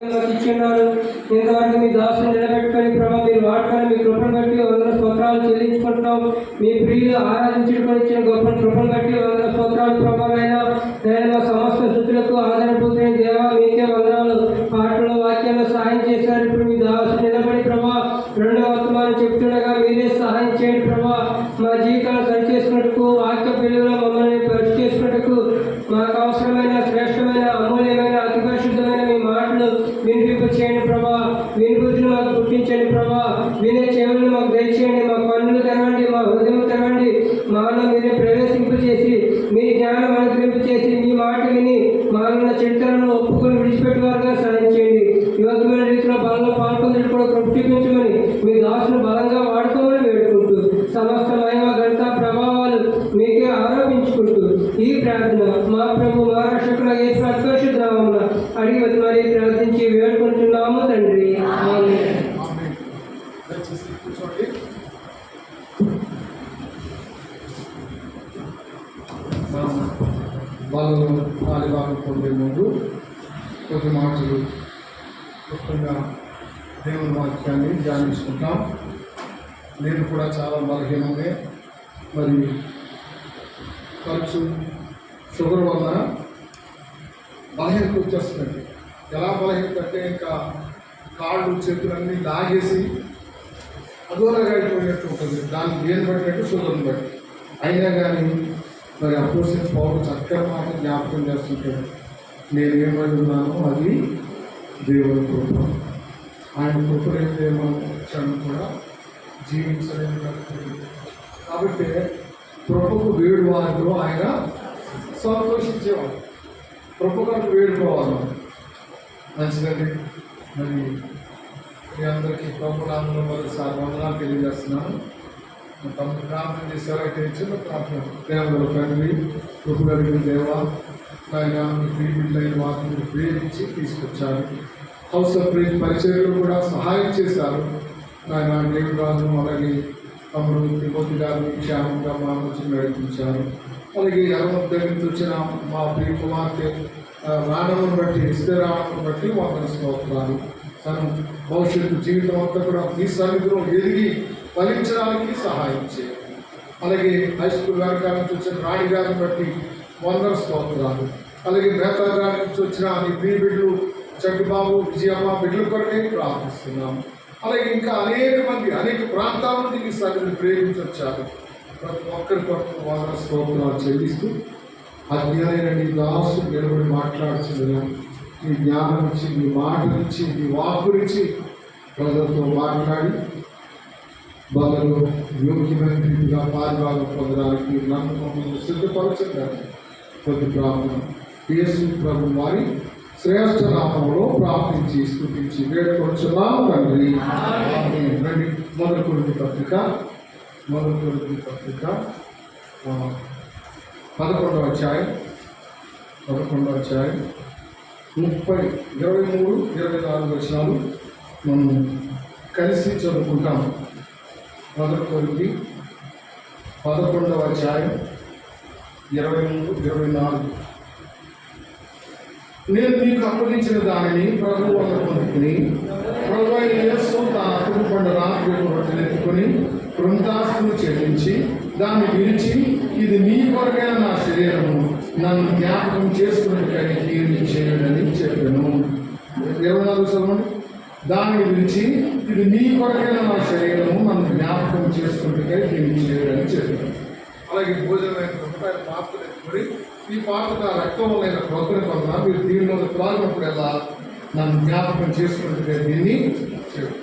ఇచ్చిన్నారు. ఇంతవరకు మీ దాసుని నిలబెట్టుకొని ప్రభావ మీరు వాడుకొని మీ కృపను బట్టి వందల స్తోత్రాలు చెల్లించుకుంటాం. మీ ప్రియులు ఆరాధించుకొని ఇచ్చిన గొప్ప కృపను బట్టి వందల స్తోత్రాలు ప్రభావైనా నేను సమస్త స్థుతులకు ఆధారపడుతున్న దేవా మీకే వందనాలు. పాటలు వాక్యాలు సహాయం చేశారు. ఇప్పుడు మీ దాసుని నిలబడి ప్రభా రెండవ వర్తమానం చెప్తుండగా మీరే సహాయం చేయండి ప్రభా. మా జీవితాలను సరిచేసుకున్నట్టుకు వాక్య పిల్లలు మమ్మల్ని పరిచయం చేసుకున్నట్టుకు మాకు అవసరమైన శ్రేష్టమైన అమూల్యమైన అతి పరిశుద్ధమైన మీ మాటలు వినిపింప చేయండి ప్రభా. వినిపించిన మాకు గుర్తించండి ప్రభా. వినే చెవులను మాకు దయచేయండి. మా కన్నులు తెరవండి, మా హృదయం తెరవండి. మాలో మీరే ప్రవేశింపచేసి మీ జ్ఞానం అనుగ్రహింపచేసి మీ మాట విని మాలో చింతనను ఒప్పుకొని విడిచిపెట్టేవారుగా సహాయం చేయండి. యువతమైన రీతిలో బలంగా పాల్పొందడం కూడా కృప చూపించమని మీ దాసును బలంగా వాడుకోమని వేడుకుంటూ సమస్త మహిమ ఘనత ప్రభావాలు మీకే ఆరోపించుకుంటూ ఈ ప్రార్థన మా ప్రభు మా రక్షకుల యేసు పరిశుద్ధ నామమున అడిగి మరి ప్రార్థించి వేడుకుంటున్నాము తండ్రి. వాళ్ళు వాలిబాలు పొందే ముందు కొద్ది మాటలు ముఖ్యంగా దేవుని వాక్యాన్ని ధ్యానించుకుంటాం. నేను కూడా చాలా బలహీనమే. మరి ఖర్చు షుగర్ వల్ల బలహీనత వచ్చేస్తుంది. ఎలా బలహీనత అంటే ఇంకా కాళ్ళు చేతులన్నీ లాగేసి అదోలాగా అయిపోయినట్టు ఉంటుంది. దాన్ని దేని బట్టి షుగర్ని బట్టి. అయినా కానీ మరి అపోజిట్ పౌరులు చక్కగా మాట జ్ఞాపకం చేస్తుంటాడు. నేను ఏమై ఉన్నానో అది దేవుని కృప. ఆయన కృపలైతే మనం క్షణం కూడా జీవించలేము. కాబట్టి కృపకు వేడు వారిలో ఆయన సంతోషించేవాడు. కృపకు వేడుకోవాలి. మంచిదండి. మరి మీ అందరికీ ప్రభునామంలో మరోసారి వందనాలు తెలియజేస్తున్నాను. తమకు ప్రార్థన చేశారైతే చిన్న ప్రార్థన. ప్రేమల తండ్రి, కృపగలిగిన దేవా, ఆయన మీ ప్రియమైన వాటిని ప్రేమించి తీసుకొచ్చారు. హౌస్ ఆఫ్ ప్రేమ్ పరిచయంలో కూడా సహాయం చేశారు. ఆయన దేవుడు రాజు అలాగే తమ్ముడు తిమోతి గారిని క్షేమంగా మా నుంచి నడిపించారు. అలాగే ఎవరి దగ్గర నుంచి వచ్చిన మా ప్రియ కుమార్తె రావడం బట్టి రావడం బట్టి వందన స్తోత్రాలు. తను భవిష్యత్తు జీవితం అంతా కూడా మీ సన్నిధిలో ఎదిగి ఫలించడానికి సహాయం చేయాలి. అలాగే హై స్కూల్ గారి నుంచి వచ్చిన రాణి గారిని బట్టి వందన స్తోత్రాలు. అలాగే మేతా గారి నుంచి వచ్చిన నీ ప్రియ బిడ్డలు చంటిబాబు విజయమ్మ బిడ్డల కొరకే ప్రార్థిస్తున్నాము. అలాగే ఇంకా అనేక మంది అనేక ప్రాంతాల నుండి మీ సన్నిధిని ప్రేమించొచ్చారు. ప్రతి ఒక్కరి కొరకు వందన స్తోత్రాలు చెల్లిస్తూ అజ్ఞానైన నీ దాసు నిలబడి మాట్లాడుతుండగా నీ జ్ఞానం ఇచ్చి, నీ మాట ఇచ్చి, నీ వాక్కు ఇచ్చి ప్రజలతో మాట్లాడి బలలో యోగ్యమైన రీతిగా పారిభాగం పొందడానికి నన్ను మమ్మల్ని సిద్ధపరచడానికి ప్రతి ప్రార్థన యేసు ప్రభు వారి శ్రేష్ఠ నామంలో ప్రార్థించి స్తుతించి వేడుకొంచున్నాము తండ్రి. రండి. మొదటి కొరింథీ పత్రిక 11వ అధ్యాయం 23, 24 వచనాలు మనం కలిసి చదువుకుంటాం. మొదటి కొరింథీ 11వ అధ్యాయం 23, 24. నేను మీకు అప్పగించిన దానిని ప్రభువు వల్ల పొందుకుని ప్రభువు అయిన యేసు తన అతుకు పండ రాత్రి రొట్టెలెత్తుకొని కృంతాస్తును చెల్లించి దాన్ని విరిచి ఇది మీ కొరకైన నా శరీరము, నన్ను జ్ఞాపకం చేసుకున్నట్టుగా దీన్ని చేయడని చెప్పాను. 24 చదవండి. దాన్ని విరిచి ఇది మీ కొరకైన నా శరీరము, నన్ను జ్ఞాపకం చేసుకున్నట్టుగా దీన్ని చేయడని చెప్పాను. అలాగే భోజనమైన రూపాయల పాత్ర ఎత్తుకొని ఈ పాత్ర రక్తం వల్ల క్రొత్తని పొందిన మీరు దీనిలో త్రాగినప్పుడు ఎలా నన్ను జ్ఞాపకం చేసుకున్నట్టుగా దీన్ని చేయడం.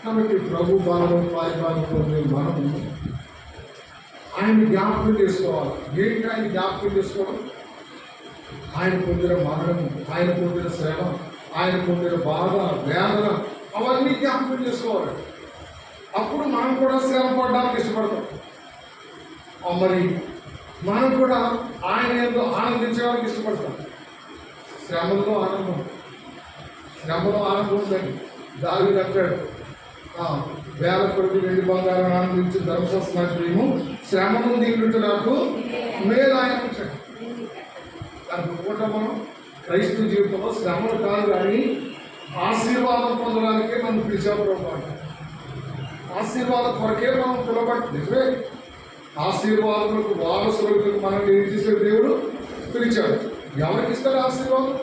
కాబట్టి ప్రభు బాధలో పారిభాగం పొందే మనం ఆయన్ని జ్ఞాపకం చేసుకోవాలి. ఏంటి ఆయన జ్ఞాపకం చేసుకోవడం? ఆయన పొందిన మరణం, ఆయన పొందిన శ్రమ, ఆయన పొందిన బాధ, వేదన అవన్నీ జ్ఞాపకం చేసుకోవాలి. అప్పుడు మనం కూడా శ్రమ పడడానికి ఇష్టపడతాం. మరి మనం కూడా ఆయన ఏదో ఆనందించడానికి ఇష్టపడతాం. శ్రమలో ఆనందం ఉందండి. దావీదు అంటాడు, వేల కొద్ది వెండి బంగారం ఆనందించి ధర్మశాస్త్రము శ్రమను దీనికి నాకు మేలు ఆయన వచ్చాడు. అనుకుంటాం మనం క్రైస్తవ జీవితంలో శ్రమలు కాదు కానీ ఆశీర్వాదం పొందడానికే నన్ను పిలిచావు ప్రభు అంటే ఆశీర్వాదం కొరకే మనం పిలవబడి నిజమే. ఆశీర్వాదములకు వారసులకు మనం ఏం చేసే దేవుడు పిలిచాడు. ఎవరికి ఇస్తాడు ఆశీర్వాదం?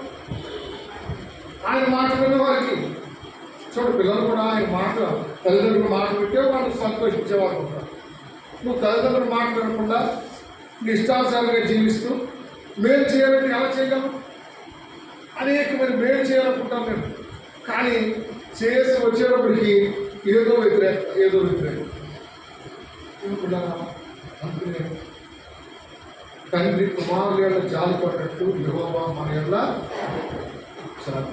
ఆయన మాట విన్న వారికి. చూడు, పిల్లలు కూడా ఆయన మాట, తల్లిదండ్రులు మాట వింటే వాళ్ళు సంతోషించేవారు ఉంటారు. నువ్వు తల్లిదండ్రులు మాట వినకుండా నీ ఇష్టానుసారంగా జీవిస్తూ మేలు చేయాలంటే ఎలా చేయగలం? అనేకమంది మేలు చేయాలనుకుంటాం మేము, కానీ చేసి వచ్చేటప్పటికి ఏదో వ్యతిరేకం. అందుకనే తండ్రి కుమారుల జాలి పడ్డట్టు యెహోవా మన ఎల్ల చాలు.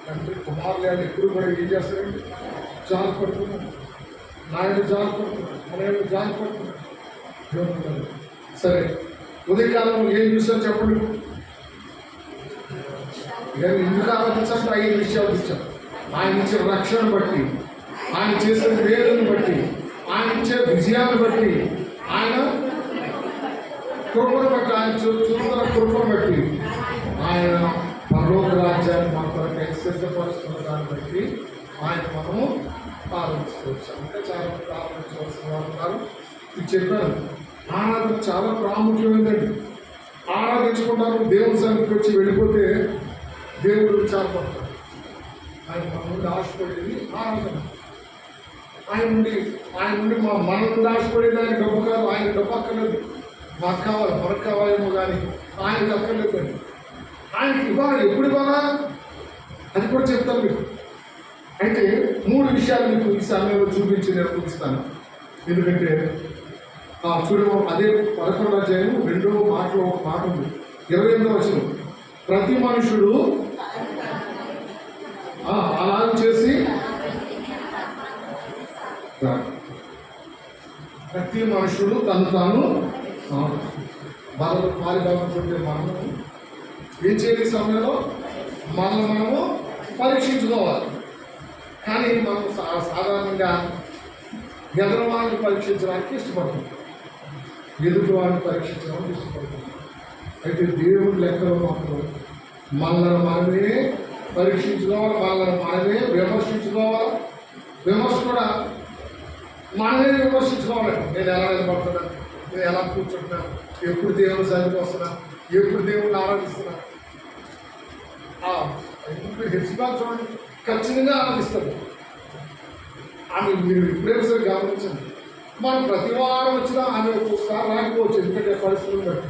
తండ్రి కుమారులు ఎప్పుడు కూడా ఏం చేస్తారండి? జాలి పడుతున్నాడు. నాయుడు జాలి పడుతున్నాడు, మన యొక్క జాలి పడుతున్నాడు. సరే, ఉదయకాలం ఏం చూసారు చెప్పండి. ఎందుకు ఆలోచించాలంటే 5 విషయాలు ఇచ్చాం. ఆయన ఇచ్చే రక్షణ బట్టి, ఆయన చేసే వేదను బట్టి, ఆయన ఇచ్చే విజయాన్ని బట్టి, ఆయన కృపను బట్టి, ఆయన చూస్తున్న కృపను బట్టి, ఆయన పరలోక రాజ్యాన్ని మన కొరకు సిద్ధపరుస్తున్న దాన్ని బట్టి ఆయన మనము ఆలోచించవచ్చు. అంటే చాలా ఆలోచించవలసిన వారు ఇది చెప్పాను. ఆరాధన చాలా ప్రాముఖ్యమైనది. ఆరాధించుకుంటారు, దేవుని సన్నిధికి వచ్చి వెళ్ళిపోతే దేవుడు విచారపడతాడు. ఆయన మన నుండి ఆశపడేది ఆరాధన. ఆయన నుండి మన నుండి ఆశపడేది ఆయన డబ్బు కాదు. ఆయన డబ్బు అక్కర్లేదు. మాకు కావాలి, మనకు కావాలేమో కానీ ఆయనకు అక్కర్లేదండి. ఆయనకి ఇవ్వాలి. ఎప్పుడు ఇవ్వాలా అది కూడా చెప్తాను మీకు. అయితే 3 విషయాలు మీకు ఈ సమయంలో చూపించి నేను చూపిస్తాను. ఎందుకంటే చూడము, అదే 11వ అధ్యాయం 2వ మాటలో ఒక మాట ఉంది. 28వ వచనం, ప్రతి మనుషుడు అలా చేసి ప్రతి మనుషుడు తను తాను పారిభాగంతో మనము ఏం చేయాలి? సమయంలో మనము పరీక్షించుకోవాలి. కానీ మనం సాధారణంగా ఎదురు వాళ్ళని పరీక్షించడానికి ఇష్టపడుతుంది, ఎదుటి వాళ్ళని పరీక్షించడానికి ఇష్టపడుతుంది. అయితే దేవుడి లెక్కలో మాత్రం మనల్ని మనమే పరీక్షించుకోవాలి, మనల్ని మనమే విమర్శించుకోవాలి. విమర్శ కూడా మనమే విమర్శించుకోవాలి. నేను ఎలా నిలబడుతున్నాను, నేను ఎలా కూర్చుంటున్నాను, ఎప్పుడు దేవుని సన్నిధికి వస్తున్నాను, ఎప్పుడు దేవుడిని ఆరాధిస్తున్నాను. హెచ్చుగా చూడండి, ఖచ్చితంగా ఆరాధిస్తుంది ఆమె. మీరు ఎప్పుడైనా సరే గమనించండి, మనం ప్రతి వారం వచ్చినా ఆమె ఒక్కొక్కసారి రాకపోవచ్చు, ఎందుకంటే పరిస్థితులు బట్టి.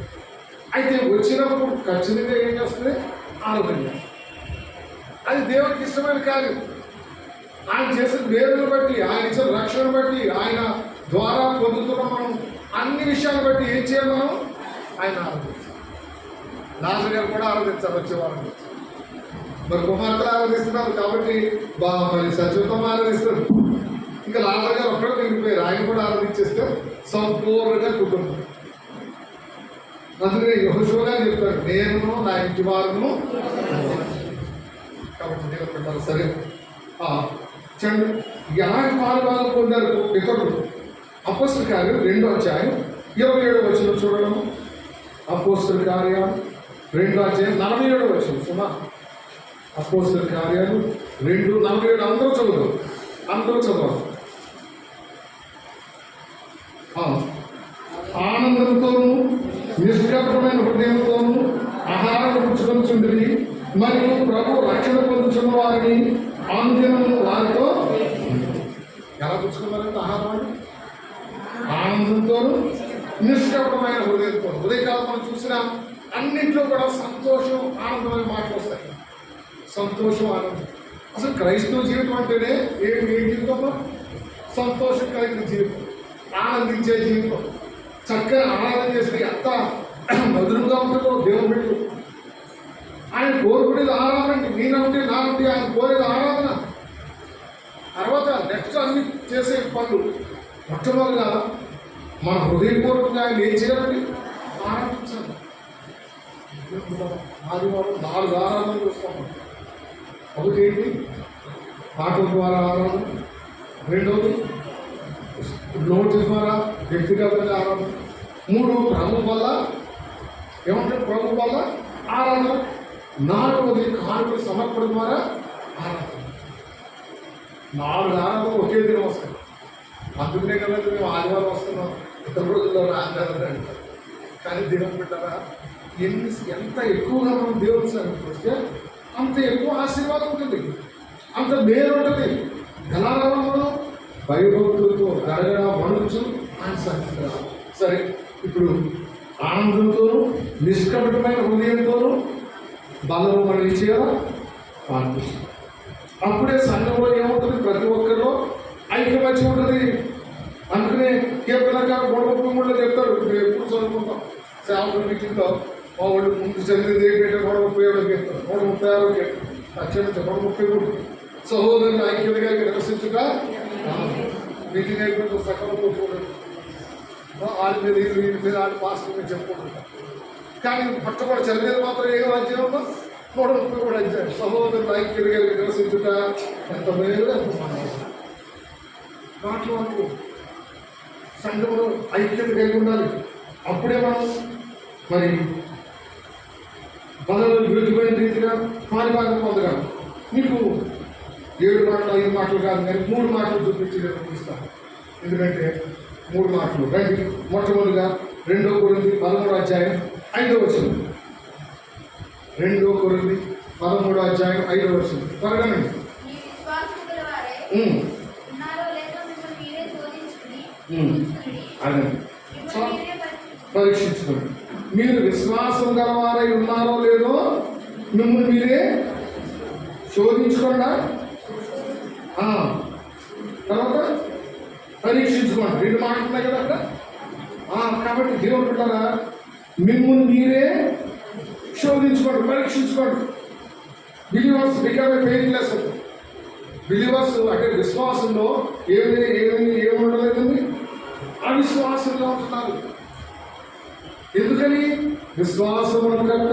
అయితే వచ్చినప్పుడు ఖచ్చితంగా ఏం చేస్తుంది? ఆరాధన. అది దేవుడికి ఇష్టమైన కార్యం. ఆయన చేసిన వేరును బట్టి, ఆయన ఇచ్చిన రక్షణ బట్టి, ఆయన ద్వారా పొందుతున్న మనం అన్ని విషయాలను బట్టి ఏం చేయాలి? మనం ఆయన ఆరాధించాలి. లాజరు గారు కూడా ఆరాధించాలి వచ్చేవారు. మరి కుమార్తెలు ఆరాధిస్తున్నారు కాబట్టి మరి సచివత్వం ఆరాధిస్తారు. ఇంకా లాజరు గారు ఒక్కడే మిగిలిపోయారు. ఆయన కూడా ఆరాధించేస్తే సంపూర్ణంగా కుటుంబం. అందుకనే యెహోషువ గారు చెప్తారు, నేను నా ఇంటి వారును. కాబట్టి నేను పెట్టాలి. సరే, చూడండి ఎలాంటి పాలుభాగం పొందారు ఇతరులు. అపోస్తల కార్యం 2వ అధ్యాయం 27వ వచనం చూడడం. అపోస్తల కార్యాలు 2వ అధ్యాయం 47వ వచనం. సుమా, అపోస్తల కార్యాలు 2:47. అందరూ చదువు. ఆనందంతోనూ నిష్కపటమైన హృదయంతోనూ ఆహారం పుచ్చుకొనుచుండిరి, మరియు ప్రభు రక్షణ పొందుతున్న వారిని ఆనందము వారితో. ఎలా పుచ్చుకున్నారంటే ఆహారం ఆనందంతోనూ నిష్కపటమైన హృదయంతో. ఉదయకాలం మనం చూసిన అన్నింటిలో కూడా సంతోషం, ఆనందమైన మాటలు వస్తాయి. సంతోషం, ఆనందం. అసలు క్రైస్తవ జీవితం అంటేనే ఏం జీవితం? సంతోషం కలిగిన జీవితం, ఆనందించే జీవితం. చక్కగా ఆరాధన చేస్తే ఎంత మధురంగా ఉంటుందో దేవుని బిడ్డలు. ఆయన కోరుకునేది ఆరాధన. నీ నుండి నా నుండి ఆయన కోరేది ఆరాధన. తర్వాత నెక్స్ట్ అన్ని చేసే పనులు. మొట్టమొదటిగా మన హృదయపూర్వకంగా ఆయన ఏం చేయాలండి? ఆరాధించాలి. ఆదివారం 4 ఆరాధనలు చూస్తాము. ఒకటి ఏంటి? పాటల ద్వారా ఆరాధన. 2వది నోటి ద్వారా వ్యక్తిగతంగా ఆరాధన. 3 ప్రభు వల్ల ఏమంటే ప్రభు వల్ల ఆరాధన. 4వది కానుకల సమర్పణ ద్వారా ఆరాధన 4 ఆరాధనలు ఒకే దినం వస్తాయి. అందుకనే కదా మేము ఆదివారం వస్తున్నాం, ఇతర రోజుల్లో రాజధాని అంటారు. కానీ దినం పెట్టారా ఎంత ఎక్కువగా మనం దేవుని సన్నిధికి వస్తే అంత ఎక్కువ ఆశీర్వాదం ఉంటుంది, అంత మేలు ఉంటుంది. ఎలా రావాలి మనం? భయభక్తులతో గడగడ వణుచు ఆయన సన్నిధికి రావాలి. సరే, ఇప్పుడు ఆనందంతోనూ నిష్కపటమైన హృదయంతోనూ బలము మనం ఇచ్చేయాలా ప్రార్థిస్తాం. అప్పుడే సంఘంలో ఏముంటుంది? ప్రతి ఒక్కరిలో ఐక్యమత్యం ఉంటుంది. అందుకనే కేవలంగా 3:33 చెప్తాడు. మేము ఎప్పుడు చదువుకుంటాం సేవకుల మీటింగ్లో, మా వాళ్ళు ముందు చదివింది ఏంటంటే 137 చెప్తారు, 136 చెప్తారు, అత్యంత 133 సహోదరులు ఐక్యతగా నివసించుక మీటింగ్ అయిపోయిన సకలంలో చూడండి. వాళ్ళ మీద వీళ్ళ మీద వాళ్ళ పాస్టర్ మీద చెప్పుకుంటుంటారు. కానీ పట్టబడి చదివేది మాత్రం ఏ రాజ్యంలో 137 అధ్యాయం. సహోదరులు ఐక్యతగా నివసించుట ఎంత మేలు, ఎంత మనసు. దాంట్లో మనకు సంఘంలో ఐక్యత కలిగి ఉండాలి. అప్పుడే మనం మరి బలలో విరుద్ధమైన రీతిగా పారిభాగం పొందగలం. మీకు 7 మాటలు 5 మాటలు కాదు, కానీ 3 మాటలు చూపించి నేను చూపిస్తాను. ఎందుకంటే 3 మాటలు రండి. మొట్టమొదటిగా 2 కొరింథీ 13వ అధ్యాయం 5వ వచనం. 2 కొరింథీ 13వ అధ్యాయం 5వ వచనం. త్వరగానండి. అదే పరీక్షించుకోండి. మీరు విశ్వాసం గలవారై ఉన్నారో లేదో మిమ్మల్ని మీరే శోధించుకోండి. తర్వాత పరీక్షించుకోండి. 2 మాటలు ఉన్నాయి కదా అక్కడ. కాబట్టి దేవుడు అంటారా, మిమ్మల్ని మీరే శోధించుకోండి, పరీక్షించుకోండి. Believers become a faithless. Believers అంటే విశ్వాసంలో ఏముండలేదండి, అవిశ్వాసంగా ఉంటున్నారు. ఎందుకని? విశ్వాసం కనుక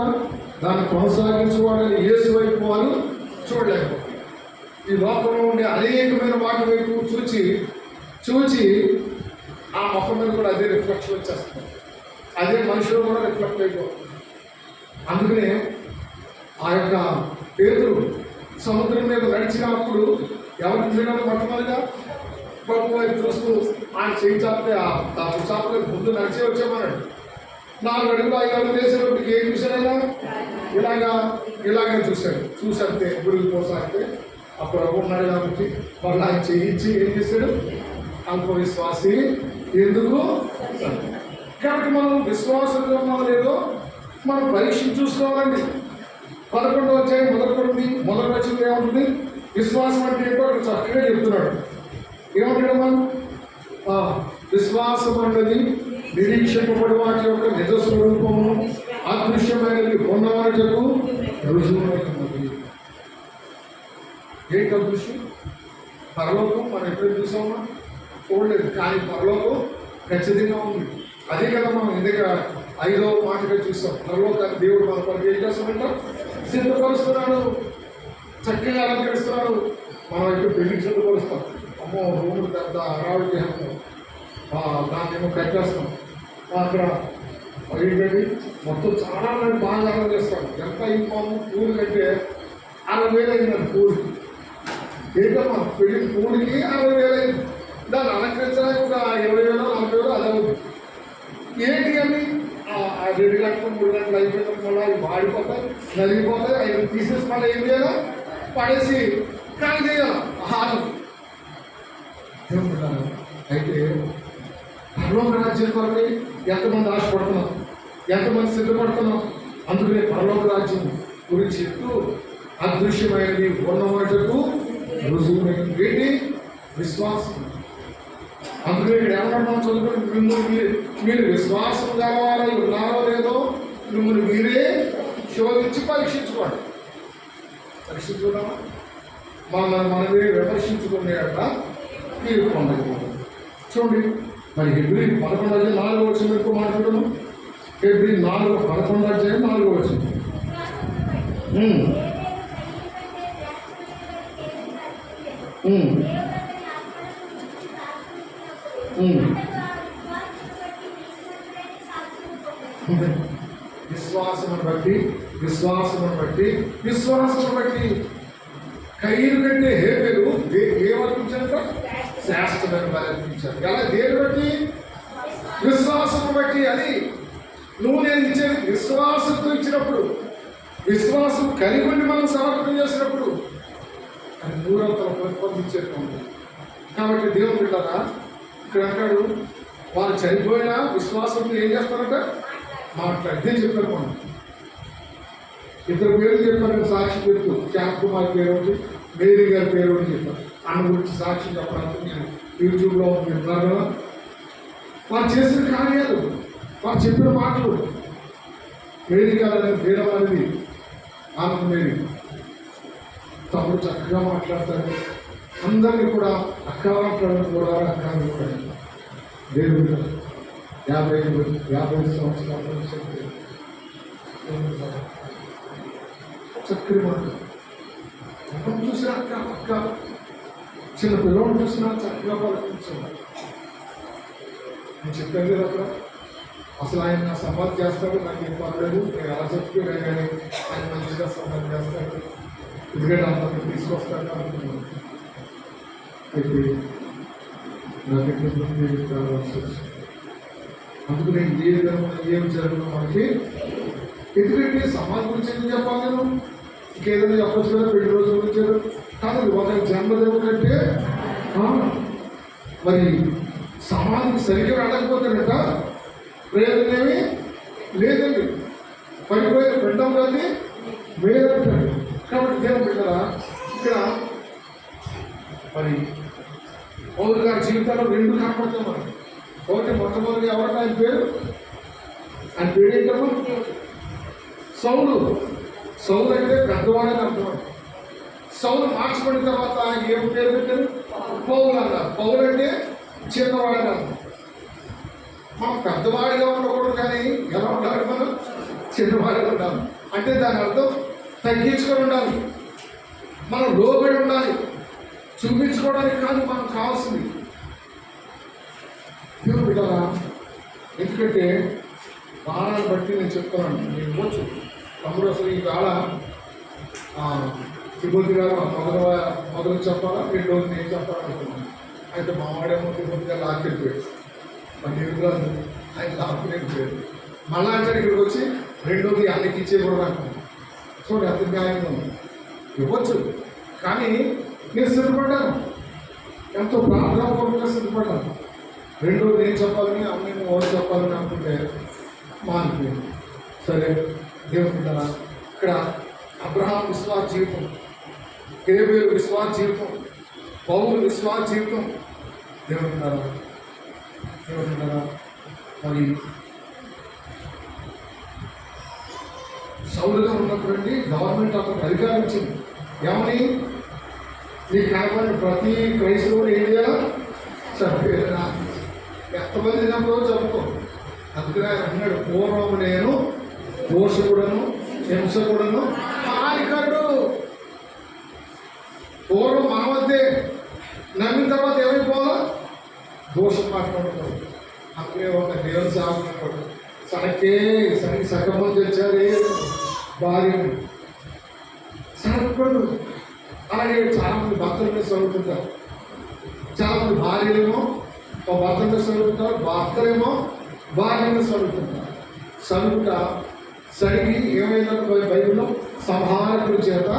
దాన్ని కొనసాగించేవాడని యేసు వైపు వారు చూడలేకపోతే, ఈ లోకంలో ఉండే అనేకమైన వాటి వైపు చూచి ఆ మొక్క మీద కూడా అదే రిఫ్లెక్షన్ వచ్చేస్తుంది, అదే మనుషులు కూడా రిఫ్లెక్ట్ అయిపోతుంది. అందుకనే ఆ యొక్క పేతురు సముద్రం మీద నడిచినప్పుడు ఎవరిని చేయడం మొట్టమొదటిగా ప్రభు వైపు చూస్తూ ఆయన చేయి చాపితే ఆ చాపలేదు ముందు నడిచే వచ్చామన్నాడు. 4 అడుగులు 5 అడుగులు వేసేటప్పటికి ఏం చూశాడైనా ఇలాగే చూసాడితే గురికి పోసాడితే అప్పుడు ప్రభు ఉన్నాడు కాబట్టి వాళ్ళు ఆయన చేయించి ఏం చేశాడు? అంత విశ్వాసి ఎందుకు? కాబట్టి మనం విశ్వాసంగా ఉన్నామో లేదో మనం పరీక్షను చూసుకోవాలండి. 11వ అధ్యాయం మొదటి వచ్చింది ఏముంటుంది? విశ్వాసం అంటే ఏంటో అక్కడ చక్కగా చెప్తున్నాడు. ఏమంటాడు? విశ్వాసం అన్నది నిరీక్షింపబడి వాటి యొక్క నిజ స్వరూపము, అదృశ్యమైనది ఉన్నవాటికు రుజువుమైనది. ఏంటి అదృశ్యం? పరలోకం మనం ఎప్పుడైతే చూసామా? చూడలేదు, కానీ పరలోకం ఖచ్చితంగా ఉంది. అదే కదా మనం ఇందుక 5వ మాటగా చూస్తాం. పరలోకాన్ని దేవుడు మన కొరకు ఏం చేస్తామంట? సిద్ధపరుస్తున్నాడు, చక్కగా అలంకరిస్తున్నాడు. మనం అయితే పెళ్లికి సిద్ధపరుస్తాం. అమ్మో రూములు పెద్ద అరాడు చేస్తాం, దాన్ని ఏమో కట్టేస్తాం. అక్కడ ఏంటండి మొత్తం చాలా బాగా అలవాటు చేస్తాం. ఎంత ఇవ్వము పూలు కంటే 60,000 అయిందండి పూలకి. ఏంటమ్మా పెళ్లి పూలకి 60,000 అయింది. దాన్ని అలంకరించడానికి ఒక 20,000 40,000 అది అవుతుంది. ఏంటి అని 2 గంటలు 3 గంటలు అయిపోయిన మళ్ళీ అవి వాడిపోతాయి, నలిగిపోతాయి. అవి తీసేసి మళ్ళీ ఏం చేయాలి? పడేసి ఖాళీ చేయాలి. హాలు అయితే పరలోక రాజ్యం కొరకు ఎంతమంది ఆశపడుతున్నాం, ఎంతమంది సిద్ధపడుతున్నాం? అందుకనే పరలోక రాజ్యం గురించి చెప్తూ అదృశ్యమైనది ఉన్నవాటకు రుజువుమైనది ఏంటి? విశ్వాసం. అందుకే ఇక్కడ ఏమన్నా చదువుకుని మిమ్మల్ని మీరు విశ్వాసం కావాలని ఉన్నారో లేదో మిమ్మల్ని మీరే శోధించి పరీక్షించుకోండి. పరీక్షించుకున్నామా? మనమే విమర్శించుకునేట మీరు పొందకపోతుంది. చూడండి, మరి హెబ్రీ 11వ అధ్యాయం 4వ వచనం ఎక్కువ మాట్లాడము. హెబ్రీ 11వ అధ్యాయం 4వ వచనం. విశ్వాసమును బట్టి కయ్యను కంటే హేబెలు ఏమర్పించారట? శాస్త్రమైన బలి అర్పించారు. ఎలా? దేని బట్టి? విశ్వాసం బట్టి. అది నువ్వు నేను ఇచ్చేది విశ్వాసంతో ఇచ్చినప్పుడు, విశ్వాసం కలిగి ఉండి మనం సమర్పణ చేసినప్పుడు అది నూరంతల ప్రతిఫలించేది ఉంటుంది. కాబట్టి దేవుడు బిడ్డరా ఇక్కడ అంటాడు, వారు చనిపోయినా విశ్వాసంతో ఏం చేస్తారంట? మాట్లాడితే చెప్పారు. మనం ఇద్దరు పేర్లు చెప్పారు, సాక్షి పెడుతూ. శ్యామ్ కుమార్ పేరు ఒకటి, మేరీ గారి పేరు ఒకటి చెప్పారు. అన్న గురించి సాక్షి చెప్పడానికి నేను యూట్యూబ్లో వింటున్నారు కదా. వారు చేసిన కార్యాలు, వారు చెప్పిన మాటలు. మేరీ గారు అనేది వీరం అనేది ఆమె మేరీ. తమ్ముడు చక్కగా మాట్లాడతాడు, అందరినీ కూడా అక్క మాట్లాడడం కూడా అక్క మాట్లాడారు. దేవుడు 50 సంవత్సరాల చక్కని మాట. ఎవరు చూసినా అక్క అక్క, చిన్న పిల్లలు చూసినా చక్కగా పలుకుతున్నారు. నేను చెప్పాను కదా అక్కడ, అసలు ఆయన సమాధి చేస్తాడు, నాకు ఏం పర్లేదు, నేను ఎలా చెప్తున్నా కానీ ఆయన మంచిగా సమాధి చేస్తాడు, ఎందుకంటే అందరినీ తీసుకొస్తాడు అనుకున్నాను. అయితే నాకెట్లా కావాల్సి వచ్చింది. అందుకు నేను ఏ విధంగా ఏం జరుగుతుందో మనకి, ఎందుకంటే సమాజం గురించి ఎందుకు చెప్పాలి? నేను ఇంకేదైనా చెప్పచ్చు కదా, 2 రోజుల గురించి కాదు. ఒక జన్మదినం కంటే మరి సమాధికి సరిగ్గా వెళ్ళకపోతేనట ప్రయోజనమేమి లేదండి. పడిపోయిన పెట్టడం కానీ మేలంటాడు. కాబట్టి దేవుని బిడ్డరా ఇక్కడ మరి పౌలు గారి జీవితంలో 2 కనపడతాం మనం. ఒకటి మొట్టమొదటి ఎవరంటే ఆయన పేరు ఏంటమ్మా? సౌలు. సౌలు అంటే పెద్దవాడని అర్థం. సౌలు మార్చబడిన తర్వాత ఏం పేరు పెట్టారు? పౌలు అన్నారు. పౌలు అంటే చిన్నవాడని అర్థం. మనం పెద్దవాడిగా ఉండకూడదు, కానీ ఎలా ఉండాలి? మనం చిన్నవాడిగా ఉండాలి. అంటే దాని అర్థం తగ్గించుకొని ఉండాలి, మనం లోబడి ఉండాలి. చూపించుకోవడానికి కాదు మనం కావాల్సింది. దేవుడు బిడ్డరా, ఎందుకంటే వారాన్ని బట్టి నేను చెప్తున్నాను. నేను ఇవ్వచ్చు తమ్ముడు, అసలు ఈ వేళ తిరుపతి గారు మొదలు చెప్పాలా, 2 రోజులు నేను చెప్పాలనుకున్నాను. అయితే మా వాడేమో తిరుపతి గారు లాక్కెళ్ళిపోయాడు. మరి ఎదురాదు ఆయన లాక్కునేపోయాడు. మళ్ళా అంటే ఇక్కడికి వచ్చి 2వ ఆయనకి ఇచ్చేయకూడదు అనుకున్నాను. చూడండి ఎంత న్యాయంగా ఉంది. ఇవ్వచ్చు, కానీ నేను సిద్ధపడ్డాను, ఎంతో ప్రార్థనాపూర్వకంగా సిద్ధపడ్డాను. 2వ నేను చెప్పాలని, అమ్మ ఎవరు చెప్పాలని అనుకుంటే మానిపోయింది. సరే దేవుడు కదా, ఇక్కడ అబ్రహాం విశ్వాస జీవితం, హేబెలు విశ్వాస జీవితం, పౌలు విశ్వాస జీవితం. దేవుడు కదా మరి సౌలుగా ఉన్నప్పుడండి గవర్నమెంట్ అతనికి అధికారం ఇచ్చింది. ఏమని? నీకు కనపడిన ప్రతి క్రైస్తవుడు ఏం చేయాలా? చంపేయాలా? ఎంతమంది చంపదో చంపుకో. అందుకనే ఆయన అన్నాడు, పూర్వము నేను దోషకుడను, హింసకుడను, హానికరుడు. పూర్వం మన వద్దే, నమ్మిన తర్వాత ఏమైపోవాలా? దోషం మాట్లాడుకోవాలి. అందుకే ఒక దేవుని సాగుతున్నాడు, సనకి సగమని తెచ్చారే భార్య సనకూడదు. అలాగే చాలామంది భర్తల మీద చదువుతుంటారు, చాలామంది భార్యలేమో భర్త మీద చదువుతుంటారు, భర్తలేమో భార్య మీద చదువుతుంటారు. చదువుట సడిగి ఏమైనా బైబిల్లో సంహారకుల చేత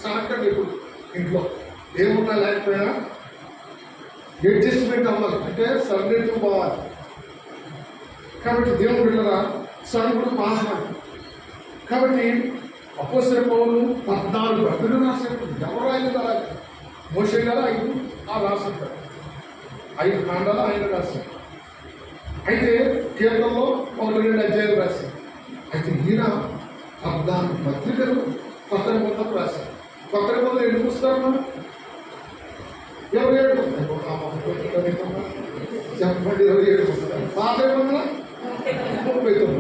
సనకండి. ఇప్పుడు ఇంట్లో ఏమున్నా లేకపోయినా అడ్జస్ట్మెంట్ అవ్వాలి, అంటే సరెండర్ పోవాలి. కాబట్టి దేవుడు బిడ్డరా సరుకుడు పాసమని. కాబట్టి అపోస్తలుల పౌలు 14 పత్రికలు రాశారు. ఎవరు రాయలేదు అలాగే? మోషే గారు 5 రాశారు, 5 ఖండాలు ఆయన రాశారు. అయితే కీర్తనలో 1-2 అధ్యాయాలు రాశారు. అయితే ఈయన 14 పత్రికలు కొత్త నిబంధనలు రాశారు. కొత్త నిబంధనలు ఎన్ని పుస్తకాలు? 27 పుస్తకాలు. చెప్పండి, 27 పుస్తకాలు. పాత నిబంధన 39.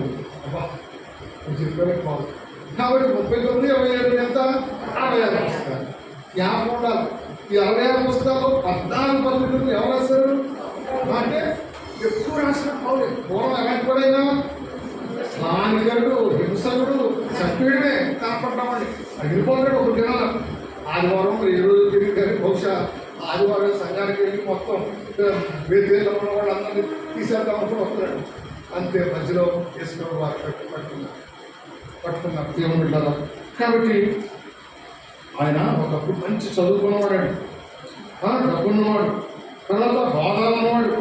చెప్పారు బాగు. కాబట్టి 39, 27 ఎంత? 66 పుస్తకాలు. 50 ఉండాలి. ఈ 66 పుస్తకాలు 14 పత్రికలు ఎవరు రాశారు అంటే ఎక్కువ రాసిన పౌలే. పూర్వం ఎలాంటి పడైనా హానికరుడు, హింసకుడు, చంపేయడమే కాపాడతామండి. అడిగిపోతాడు ఒక దినాలు. ఆదివారం ఏ రోజు తిరిగి కానీ బహుశా ఆదివారం సంఘానికి వెళ్ళి మొత్తం వేదికలో ఉన్న వాళ్ళందరినీ తీసేద్దాం అనుకుని వస్తున్నాడు. అంతే మధ్యలో వేసుకున్న వారు పట్టుకున్నారు దేవుని బిడ్డలారా. కాబట్టి ఆయన ఒకప్పుడు మంచి చదువుకున్నవాడండి, డబ్బున్నవాడు, తర్వాత హోదా ఉన్నవాడు.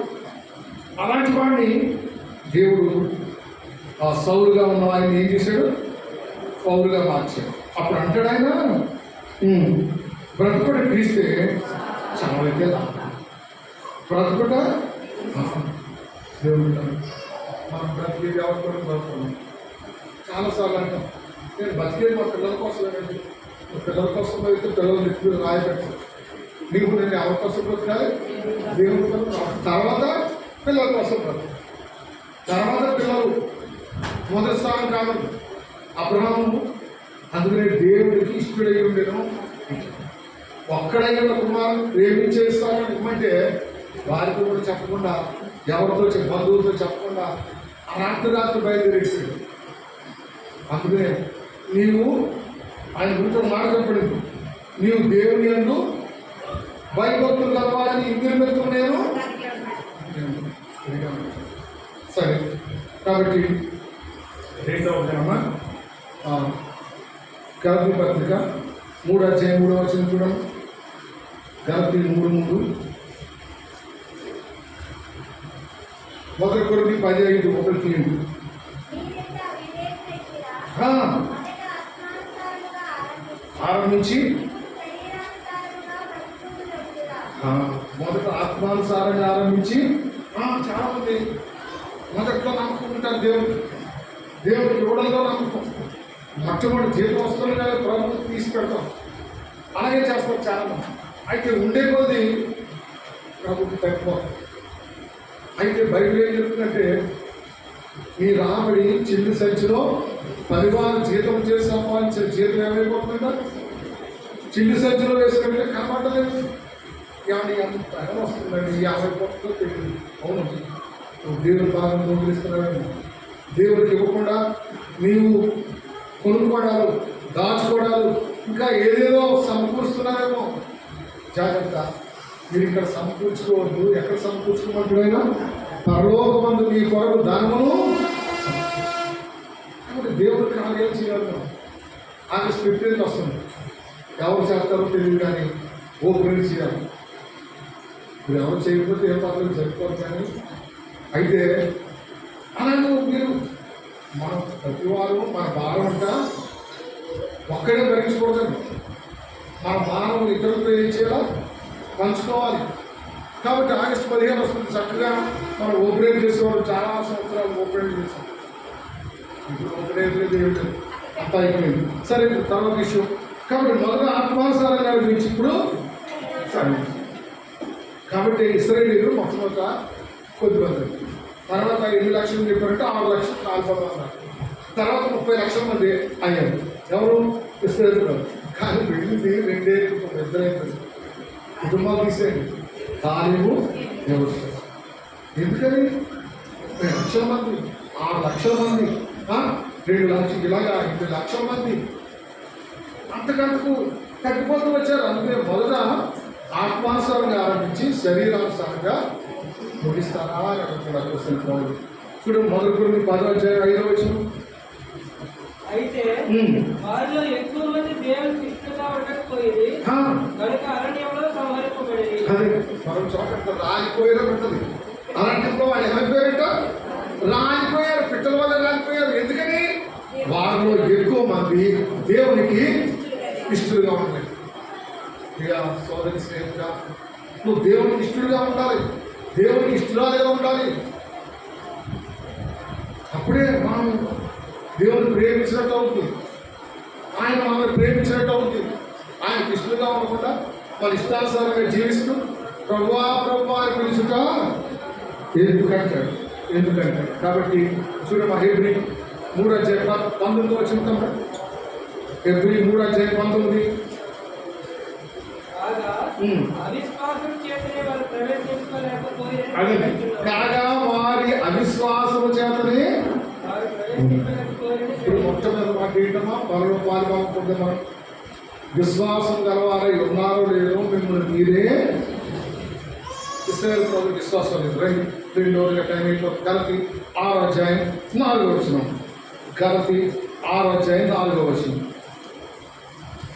అలాంటి వాడిని దేవుడు ఆ సౌలుగా ఉన్న ఆయన ఏం చేశాడు? పౌలుగా మార్చాడు. అప్పుడు అంటాడు ఆయన, బ్రతుకుట క్రీస్తే చావైతే బ్రతుకుట దేవుడు. మనం బ్రతికేది ఎవరి కోసం బ్రతుకున్నాం? చాలాసార్లు అంటాం, నేను బతికేది మా పిల్లల కోసమేనండి. మా పిల్లల కోసం అయితే పిల్లలు ఎప్పుడు రాయబెట్టారు. నీవు నేను ఎవరి కోసం బ్రతకాలి? దేవుడి కోసం. తర్వాత పిల్లల కోసం బ్రతకాలి. తర్వాత పిల్లలు మొదటి స్థానం కావాలి. అబ్రహాము అందుకనే దేవుడికి ఇష్టడై ఉండేను. ఒక్కడైన కుమారుని ప్రేమించేస్తానని ఇవ్వమంటే వారితో కూడా చెప్పకుండా, ఎవరితో బంధువులతో చెప్పకుండా రాత్రి బయలుదేరేసాడు. అందుకనే నీవు ఆయన గురించి మాట చెప్పడింది, నీవు దేవుని యందు భయభక్తులు కలవాలని ఇందులో పెడుతూ నేను సరే. కాబట్టి ఏంటమ్మా గలతీ పత్రిక 3:3 చూడండి. గలతీ 3:3 మొదటి కొరింథీ 10:5 ఆరంభించి మొదట ఆత్మానుసారంగా ఆరంభించి చాలా మంది మొదట్లో నమ్మకం ఉంటారు. దేవుడికి ఇవ్వడంలో నమ్మకం. మొట్టమొదటి జీతం వస్తుంది కదా ప్రభుత్వం తీసి పెడతాం, అలాగే చేస్తారు చాలా మంది. అయితే ఉండే కొద్ది ప్రభుత్వం తగ్గిపోతుంది. అయితే బైబిల్ ఏం చెప్తుందంటే, మీ రాబడి చిల్లి సంచిలో 10 వారు జీతం చేసి సంపాదించే జీతం ఏమైపోతుందంట? చిల్లి సంచిలో వేసుకుంటే కనబడలేదు. కానీ అంత ఎక్కడ వస్తుందండి? 50 కోట్లతో తెలియదు. అవును, దేవుడు బాగా మోగిస్తున్నాడు. దేవుడికి ఇవ్వకుండా నీవు కొనుక్కోవడాలు, దాచుకోవడాలు, ఇంకా ఏదేదో సమకూరుస్తున్నారేమో. జాగ్రత్త, మీరు ఇక్కడ సమకూర్చుకోవద్దు. ఎక్కడ సమకూర్చుకోమంటుడైనా పరలోకమందు మీ కొరకు ధనమును. కాబట్టి దేవుడికి నాకేం చేయాలి? ఆగస్టు 15 వస్తుంది. ఎవరు చేస్తారో తెలియదు, కానీ ఓపెన్ చేయాలి. ఇప్పుడు ఎవరు చేయకపోతే ఏం పర్లేదు, చెప్పుకోవాలి. కానీ అయితే అలాగే మీరు మనం ప్రతి వారు మన భారం అంతా ఒక్కడే భరించకూడదండి. మన భారం ఇతరులతో ఏం చేయాలా? పంచుకోవాలి. కాబట్టి ఆగస్టు 15 వస్తుంది. చక్కగా మనం ఓపెన్ చేసేవాళ్ళు చాలా సంవత్సరాలు ఓపెన్ చేసాం. ఇప్పుడు ఓపెన్ లేదు, అంతా అయిపోయింది. సరే, తర్వాత విషయం. కాబట్టి మొదట ఆత్మానుసారంగా గురించి ఇప్పుడు సరే. కాబట్టి ఇశ్రాయేలీయులు మొట్టమొదట కొద్దిమంది, తర్వాత 8 లక్షలు చెప్పారంటే 6 లక్షలు కాల్పడాలన్నారు. తర్వాత 30 లక్షల మంది అయ్యారు. ఎవరు? ఇశ్రాయేలీయులు. కానీ వెళ్ళింది 2 ఇద్దరైపోయింది. కుటుంబాలు తీసేయండి. కాలేవు ఎవరు? ఎందుకని 30 లక్షల మంది, 6 లక్షల మంది, 2 లక్షలు, ఇలాగా 8 లక్షల మంది అంతకంతకు తగ్గిపోతూ వచ్చారు. అందుకే మొదట ఆత్మానుసారంగా ఆరంభించి శరీరానుసారంగా ముగిస్తారా అని అడుగుతున్నారు క్వశ్చన్. చూడు, మొదటి కొరింథీ 10:5 అయితే వారిలో ఎక్కువ మంది దేవునికి ఇష్టంగా ఉండకపోయేది కనుక అరణ్యంలో సంహరింపబడేది. మనం చోట రాలిపోయేలా ఉంటుంది. అరణ్యంలో వాళ్ళు ఏమైపోయారంట? రాలిపోయారు. పిట్టల వల్ల రాలిపోయారు. ఎందుకని? వారిలో ఎక్కువ మంది దేవునికి ఇష్టలుగా ఉన్నాయి. ఇక సోదరి స్నేహితుగా, నువ్వు దేవునికి ఇష్టలుగా ఉండాలి, దేవునికి ఇష్టరాలుగా ఉండాలి. అప్పుడే మనం దేవుని ప్రేమించినట్టు అవుతుంది, ఆయన మనల్ని ప్రేమించినట్టు అవుతుంది. ఆయనకి ఇష్టలుగా ఉండకుండా మన ఇష్టానుసారంగా జీవిస్తూ ప్రభువా ప్రభువా అని పిలుచుట ఎందుకంటాడు. కాబట్టి చూడమ్మా, హెబ్రీ 3:19 హెబ్రీ 3:19 కాగా వారి అవిశ్వాసము చేతనే. ఇప్పుడు మొట్టమొదటి మాట ఏంటమ్మా? పరలో పాలుగా ఉంటుంది. మనం విశ్వాసం గలవారై ఉన్నారో లేదో మిమ్మల్ని మీరే ఇశ్రాయేలు ప్రజలకు విశ్వాసం లేదు. రెండో టైం గలతి 6వ అధ్యాయం 4వ వచనం. గలతి 6వ అధ్యాయం 4వ వచనం.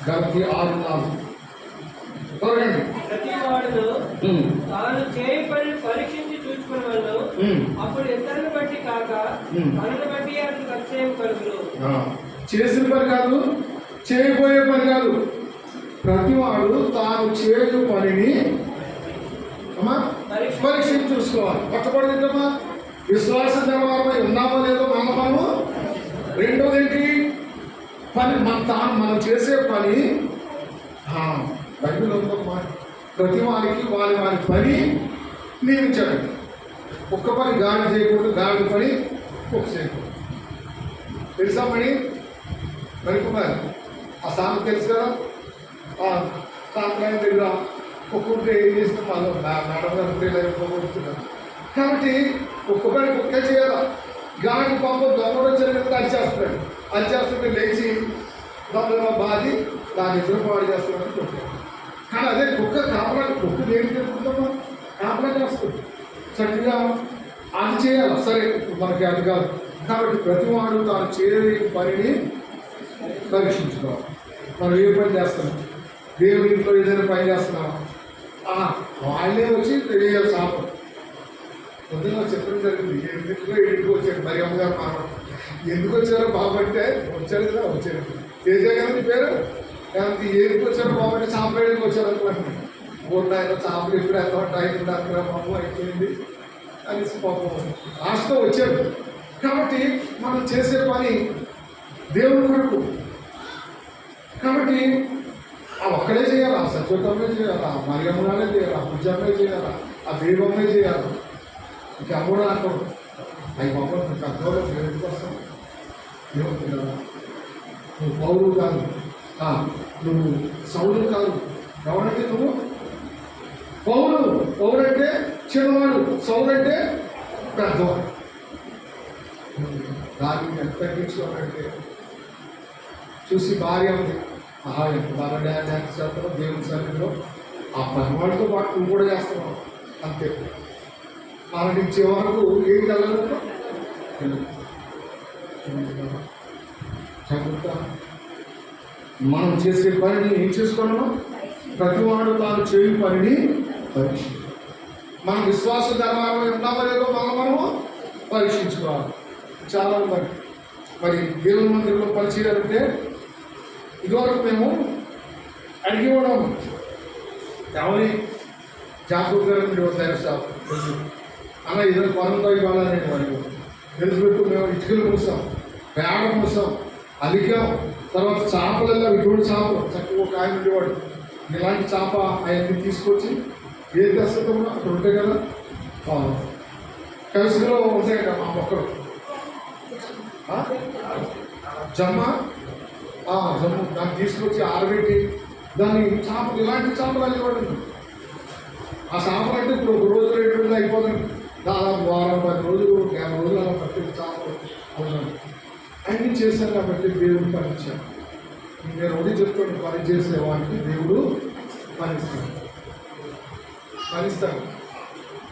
గలతి 6:4. త్వరగండి. ప్రతి వాడును తాను చేయి పని పరీక్షించి చూసుకున్నవాళ్ళు అప్పుడు ఇతరులను బట్టి కాక తనను బట్టి అతనికి అతిశయం కలుగును. చేసిన పని కాదు, చేయబోయే పని కాదు. ప్రతివాడు తాను చేయు పనిని పరీక్షించి చూసుకోవాలి. పట్టబడిందమ్మా విశ్వాస జవాబై ఉన్నామో లేదో మనము. రెండోది ఏంటి? పని మనం చేసే పని బైబిల్ ఉందమ్మా. ప్రతి వారికి వారి పని నియమించాడు. ఒక్క పని గాడి చేయకూడదు, గాడి పని ఒక్క చేయకూడదు. తెలుసా మరి కుమార్ ఆ సాంగ్ తెలుసు కదా. సాంప్రదాయం దగ్గర ఒక్కొక్కటి ఏం చేసిన మేడం గారు పోగొడుతున్నారు. కాబట్టి ఒక్క పని ఒక్కే చేయాలా. గాడి పాపం దొంగడు వచ్చేటప్పుడు అరిచేస్తున్నాడు. అరిచేస్తుంటే లేచి దొంగ బాధి దాని ఎదురుపాడు చేస్తున్నాడని కొట్టాడు. కానీ అదే కుక్క కుక్క దేని చేసుకుంటామో కాపలా చేస్తుంది. చక్కగా అది చేయాలి. సరే మనకి అది కాదు. కాబట్టి ప్రతివాడు తాను చేయని పనిని పరీక్షించుకోవాలి. మనం ఏ పని చేస్తున్నాం, దేవుడి ఇంట్లో ఏదైనా పని చేస్తున్నామా, వాళ్ళే వచ్చి తెలియాలి. సాపం పొద్దున్న చెప్పడం జరిగింది. ఎందుకు ఇంటికి వచ్చాడు మరి అమ్మగారు మానవ ఎందుకు వచ్చారో బాబంటే వచ్చారు కదా, వచ్చారు తేజ కదా నీ పేరు. కాబట్టి ఎందుకు వచ్చారో బాబంటే చేపలు వేయడానికి వచ్చారు అనుకుంటున్నాను. బోర్డు ఆయన చేపలు ఎప్పుడు ఎంత టైం డాక్టర్ పాపం అయిపోయింది అని పాపం ఆశతో వచ్చారు. కాబట్టి మనం చేసే పని దేవుడి కొరకు. కాబట్టి ఒక్కడే చేయాలి. ఆ సత్యోత్తమే చేయాలి, ఆ మరియమ్మగానే చేయాలి, ఆ పూజమే చేయాలి, ఆ దేవమే చేయాలి. ఇంకా అమ్మడు అంటాడు అవి పాపం పెద్దవాళ్ళు దేవుడికి వస్తాం. ఏమవుతుందా నువ్వు పౌరుడు కాదు, నువ్వు సౌడు కాదు. ఎవరంటే నువ్వు పౌరుడంటే చిన్నవాడు, సౌడంటే పెద్దవాడు. దాన్ని ఎంత తగ్గించుకోవాలంటే చూసి భార్య ఉంది, ఎంత బాగా డ్యాన్స్ చేస్తారో దేవుని సన్నిధిలో ఆ పనివాడితో పాటు నువ్వు కూడా చేస్తున్నావు. అంతే. మరణించే వరకు ఏం కలగదు. మనం చేసే పనిని ఏం చేసుకోవడం? ప్రతివాడు తాను చేయు పనిని పరీక్షించాలి. మనం విశ్వాస ధర్మాలు ఉన్నామో లేదో మనము పరీక్షించుకోవాలి. చాలా మరి దేవుని మందిరంలో పనిచేయాలంటే ఇదివరకు మేము అడిగేవాళ్ళం. ఎవరి జాగ్రత్త గారు తయారు అన్న ఇద్దరు పొలంతో ఇవ్వాలని వాడికి తెలుసుపెట్టు. మేము ఇటుకలు మూసాం, పేడ మూసాం, అలికాం. తర్వాత చేపలలో ఇటువంటి చేపలు చక్కగా ఒక ఆయన ఉండేవాడు. ఇలాంటి చేప ఆయన్ని తీసుకొచ్చి ఏం తెస్తుందో అక్కడ ఉంటాయి కదా, కలిసిలో ఉంటాయి కదా మా మొక్కలు జమ్ము దాన్ని తీసుకొచ్చి ఆరబెట్టి దాన్ని చేపలు ఇలాంటి చేపలు అల్లేవాడు. ఆ చేపలు అంటే ఇప్పుడు ఒక రోజు 2 రోజులు అయిపోతుంది. దాదాపు వారం 10 రోజులు 50 రోజులు అలా పట్టి చేపలు అవుతాను. అన్నీ చేశాను కాబట్టి దేవుడు పనిచ్చాను. నేను ఒకటి చెప్తాను, పని చేసే వాడికి దేవుడు పనిస్తాడు.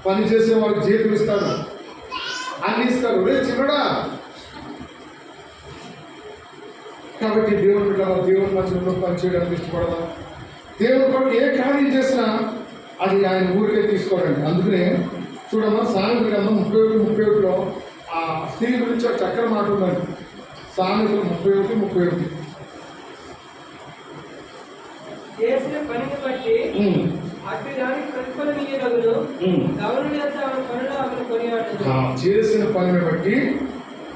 పని చేసేవాడికి జీతం ఇస్తాడు, అన్ని ఇస్తాడు. రే చిన్నడా. కాబట్టి దేవుని మధ్యలో పనిచేయడానికి ఇష్టపడదాం. దేవుడు కూడా ఏ కార్యం చేసినా అది ఆయన ఊరికే తీసుకోరండి. అందుకనే చూడమ్మా సామెతల గ్రంథం 31:31లో ఆ స్త్రీ గురించి ఒక చక్కని మాట ఉందండి. సామెతలు 31:31 చేసిన పనిని బట్టి అట్టి దానికి ప్రతిఫలం ఇయ్యదగును. గౌరవం చేత ఆమె పనులు ఆమెను కొనియాడదు. చేసిన పనిని బట్టి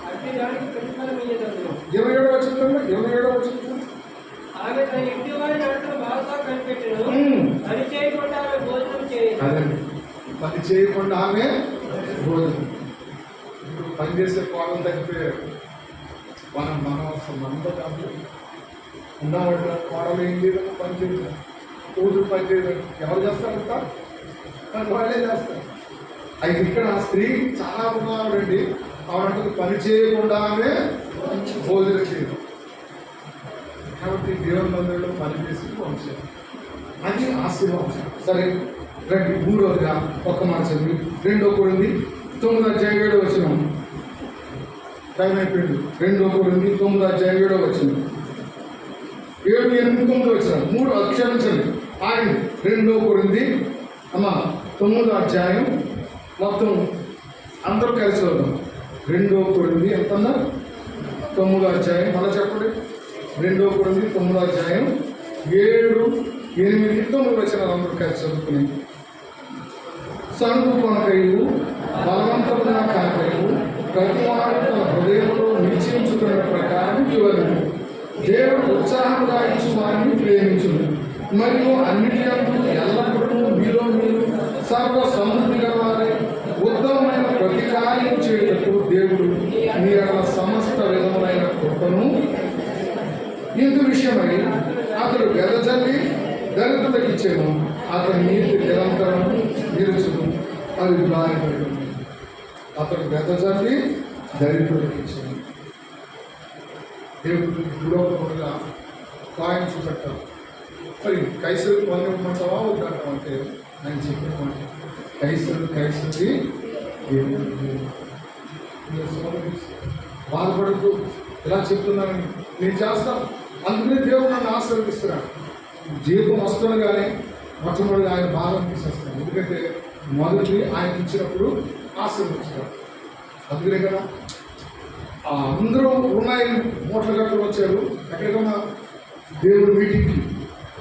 అట్టి దానికి ప్రతిఫలం ఇయ్యదగును. 27వ వచనం ఆమె తన ఇంటి వారి నడతను బాగా కనిపెట్టెను. పని చేయకుండా ఆమె భోజనం చేయదు. పని చేయకుండా ఆమె భోజనం. ఇప్పుడు పనిచేసే కోణం తగ్గిపోయారు. మనతో కాదు ఉన్నవాడు కోడలు ఏం లేదని పని చేయదు, కూతురు పని చేయదు. ఎవరు చేస్తారంట? కానీ వాళ్ళే చేస్తారు. అయితే ఇక్కడ స్త్రీ చాలా ఉన్నవాడండి. ఆవిడంటే పని చేయకుండా ఆమె భోజనం చేయదు. కాబట్టి దేవుని మందిరంలో పనిచేసి వంశం అది ఆశీర్వాదం. సరే రండి, మూడవదిగా ఒక్క మాట చదివి 2 కొరింథీ 9:7 టైం అయిపోయింది. 2 కొరింథీ 9:7 7, 8, 9 3 క్షమించండి ఆగండి. 2 కొరింథీ 9 మొత్తం అందరూ కలిసి వద్దాం. 2 కొరింథీ ఎంతన్నా 9 మళ్ళీ చెప్పండి. 2 కొరింథీ 9 7, 8, 9 అందరూ కలిసి చదువుకుని సనుగు కొనకయు బలవంతమైన కనకయు ప్రతివాడు తన హృదయంలో నిశ్చయించుకున్న ప్రకారం ఇవ్వలేదు. దేవుడు ఉత్సాహంగా ఇచ్చి వారిని ప్రేమించును మరియు అన్నిటికంటూ ఎల్లప్పుడూ మీలో మీరు సర్వ సమృద్ధి గల వారి ఉత్తమమైన ప్రతి కార్యం చేయటకు దేవుడు మీ యొక్క సమస్త విధములైన కృపను ఇందు విషయమై అతడు వెదజల్లి దరిద్రులకు ఇచ్చాను, అతని నీతి నిరంతరం నిలుచును అది గాయపడు. అతడు వెదజల్లి దరిద్రులకు ఇచ్చాను. దేవుడు గుడవకుండా కాయం చూపెట్టాలి. మరి కైసరికి పని ఇవ్వమంటావా వద్దంటాం అంటే ఆయన చెప్పిన కైసరి బాధపడుతూ ఇలా చెప్తున్నానని నేను చేస్తాను. అందుకనే దేవుడు నన్ను ఆశీర్వదిస్తున్నాడు. జీవితం వస్తుండగానే మొట్టమొదటి ఆయన బాధ తీసేస్తాను. ఎందుకంటే మొదటి ఆయనకి ఇచ్చినప్పుడు ఆశీర్వదించాడు. అందుకనే కదా అందరూ ఉన్నాయి మూటల గట్టలు వచ్చారు. ఎక్కడికన్నా దేవుడు మీటింగ్కి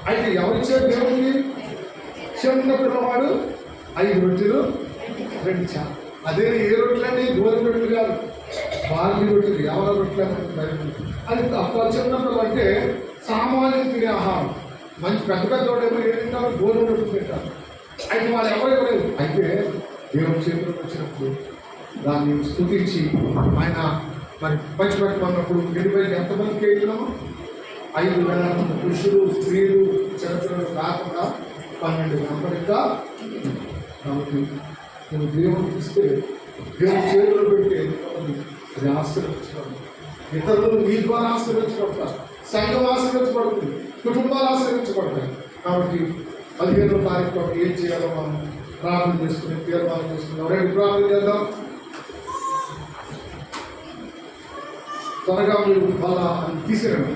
అయితే ఎవరిచ్చారు దేవుడికి? చిన్న పిల్లవాడు 5 రొట్టెలు 2 చేపలు. అదే ఏ రొట్టెలని గోధుమ రొట్టెలు కాదు, బార్లీ రొట్టెలు, ఎవర రొట్టెలు. అది తప్ప చిన్న పిల్లలు అంటే సామాన్యం తినే ఆహారం. మంచి పెద్ద పెద్ద ఏమో ఏం తింటారు? గోధుమ రొట్టెలు తింటారు. అయితే వాళ్ళు ఎవరు ఇవ్వలేదు. అయితే దేవుడి చేతిలోకి వచ్చినప్పుడు దాన్ని స్తుతించి ఆయన మరి పంచిపెట్టమన్నప్పుడు గడిపైకి ఎంతమందికి వెళ్తున్నాము? 5,000 పురుషులు, స్త్రీలు, చిన్నపిల్లలు కాకుండా 12 గంటలుగా. కాబట్టి నువ్వు దేవుడికి ఇస్తే దేవుడి చేతులు పెట్టి అది ఆశీర్వదించడం, ఇతరులు నీ ద్వారా ఆశీర్వదించబడతారు, సంఘం ఆశీర్వదించబడుతుంది, కుటుంబాలు ఆశీర్వదించబడతాయి. కాబట్టి 15వ తారీఖు ఏం చేయాలో మనం ప్రార్థన చేసుకుని తీర్మానం చేసుకున్నాం. రేపు ప్రార్థన చేద్దాం. త్వరగా మీరు మళ్ళా తీసేయండి.